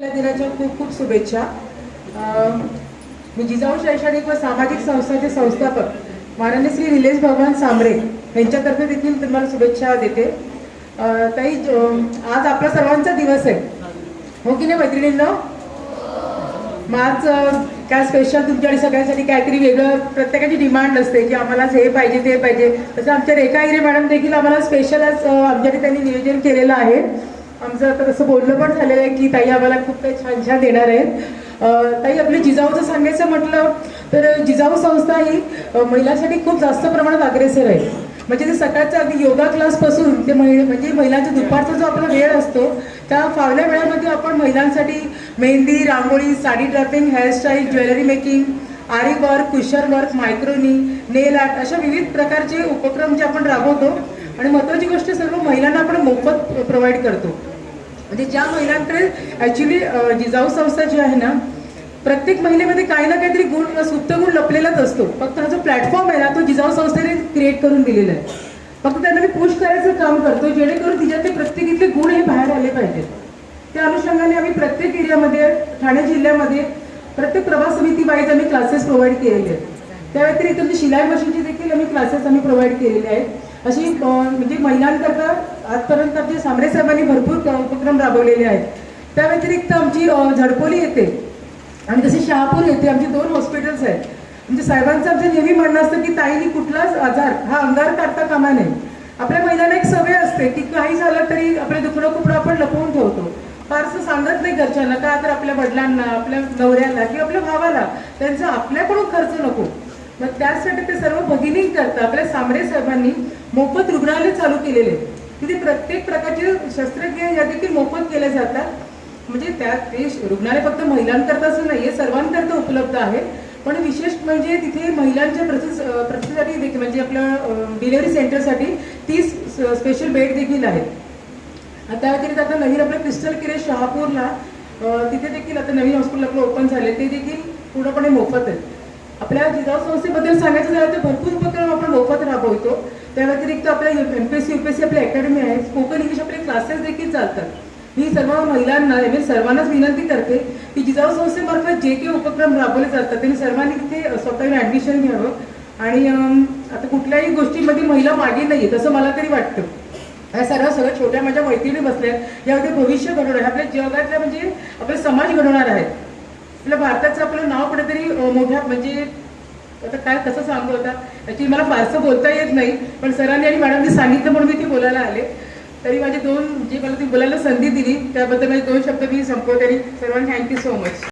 दिनाच्या खूप खूप शुभेच्छा। मी जिजाऊ शैक्षणिक व सामाजिक संस्थाचे संस्थापक माननीय श्री निलेश भगवान सांबरे यांच्यातर्फे देखील तुम्हाला शुभेच्छा देते। ताई, आज आपला सर्वांचा दिवस आहे, हो की नाही मैत्रिणींनो? आज काय स्पेशल तुमच्याकडे सगळ्यांसाठी काहीतरी वेगळं, प्रत्येकाची डिमांड असते की आम्हाला हे पाहिजे ते पाहिजे। तसं आमच्या रेखा हिरे मॅडम देखील आम्हाला स्पेशल आज आमच्याकडे त्यांनी नियोजन केलेलं आहे। आमचं आता तसं बोलणं पण झालेलं आहे की ताई आम्हाला खूप काही छान छान देणार आहेत। ताई, आपली जिजाऊचं सांगायचं म्हटलं तर जिजाऊ संस्था ही महिलांसाठी खूप जास्त प्रमाणात अग्रेसर आहे। म्हणजे ते सकाळचा अगदी योगा क्लासपासून ते म्हणजे महिलांचा दुपारचा जो आपला वेळ असतो त्या फावल्या वेळामध्ये आपण महिलांसाठी मेहंदी, रांगोळी, sari draping, hairstyle, jewellery making, आरी वर्क, कुशर वर्क, मायक्रोनी, नेल आर्ट अशा विविध प्रकारचे उपक्रम जे आपण राबवतो। आणि महत्त्वाची गोष्ट, सर्व महिलांना आपण मोफत प्रोव्हाइड करतो। म्हणजे ज्या महिलांकडे ॲक्च्युली जिजाऊ संस्था जी आहे ना, प्रत्येक महिलेमध्ये काही ना काहीतरी गुण, सुप्त गुण लपलेलाच असतो। फक्त हा जो प्लॅटफॉर्म आहे ना, तो जिजाऊ संस्थेने क्रिएट करून दिलेला आहे। फक्त त्यांना मी पुश करायचं काम करतो जेणेकरून तिच्यातले प्रत्येकीतले गुण हे बाहेर आले पाहिजेत। त्या अनुषंगाने आम्ही प्रत्येक एरियामध्ये, ठाणे जिल्ह्यामध्ये प्रत्येक प्रभाग समिती वाईज आम्ही क्लासेस प्रोव्हाइड केलेले आहेत। त्या व्यतिरिक्त शिलाई मशीनची देखील आम्ही क्लासेस आम्ही प्रोव्हाइड केलेले आहेत। अशी म्हणजे महिलांकरता आजपर्यंत आमच्या सांबरे साहेबांनी भरपूर उपक्रम राबवलेले आहेत। त्या व्यतिरिक्त आमची झडपोली येते आणि तशी शहापूर येते, आमची 2 हॉस्पिटल्स आहेत। म्हणजे साहेबांचं आमचं नेहमी म्हणणं असतं की ताईंनी कुठलाच आजार हा अंगार काढता कामा नये। आपल्या महिलांना एक सवय असते की काही झालं तरी आपलं दुखणं खुपडं आपण लपवून ठेवतो, फारसं सांगत नाही घरच्यांना, का तर आपल्या वडिलांना, आपल्या नवऱ्याला किंवा आपल्या भावाला त्यांचा आपल्याकडून खर्च नको। मग त्यासाठी ते सर्व भगिनी करता आपल्या सांबरे साहेबांनी मोफत रुग्णालय चालू केलेले, तिथे प्रत्येक प्रकारचे शस्त्रक्रिया या देखील मोफत केल्या जातात। म्हणजे त्यात ते रुग्णालय फक्त महिलांकरता असं नाही, सर्वांकरता उपलब्ध आहे। पण विशेष म्हणजे तिथे महिलांच्या प्रसूतीसाठी देखील, म्हणजे आपल्या डिलिव्हरी सेंटरसाठी 30 स्पेशल बेड देखील आहेत। आता व्यतिरिक्त आता नवीन आपलं क्रिस्टल केअर शहापूरला तिथे देखील आता नवीन हॉस्पिटल आपलं ओपन झाले, ते देखील पूर्णपणे मोफत आहेत। आपल्या जिजाऊ संस्थेबद्दल सांगायचं झालं तर भरपूर उपक्रम आपण मोफत राबवतो। त्या व्यतिरिक्त आपल्या MPSC UPSC आपली अकॅडमी आहे, स्पोकन इंग्लिश आपले क्लासेस देखील चालतात। मी सर्व महिलांना, सर्वांनाच विनंती करते की जिजाऊ संस्थेमार्फत जे काही उपक्रम राबवले जातात त्यांनी सर्वांनी तिथे स्वतःहून ॲडमिशन घ्यावं। आणि आता कुठल्याही गोष्टीमध्ये महिला मागे नाही तसं मला तरी वाटतं। या सगळ्या छोट्या माझ्या मैत्रिणी बसल्या, यामध्ये भविष्य घडवणार आहे, आपल्या जगातल्या म्हणजे आपले समाज घडवणार आहेत। आपल्या भारताचं आपलं नाव कुठेतरी मोठ्या, म्हणजे आता काय कसं सांगू, आता ॲक्च्युली मला फारसं बोलता येत नाही, पण सरांनी आणि मॅडमनी सांगितलं म्हणून मी ते बोलायला आले। तरी माझे 2 जे मला ती बोलायला संधी दिली त्याबद्दल माझे 2 शब्द मी संपवते। सर्वांना थँक्यू सो मच।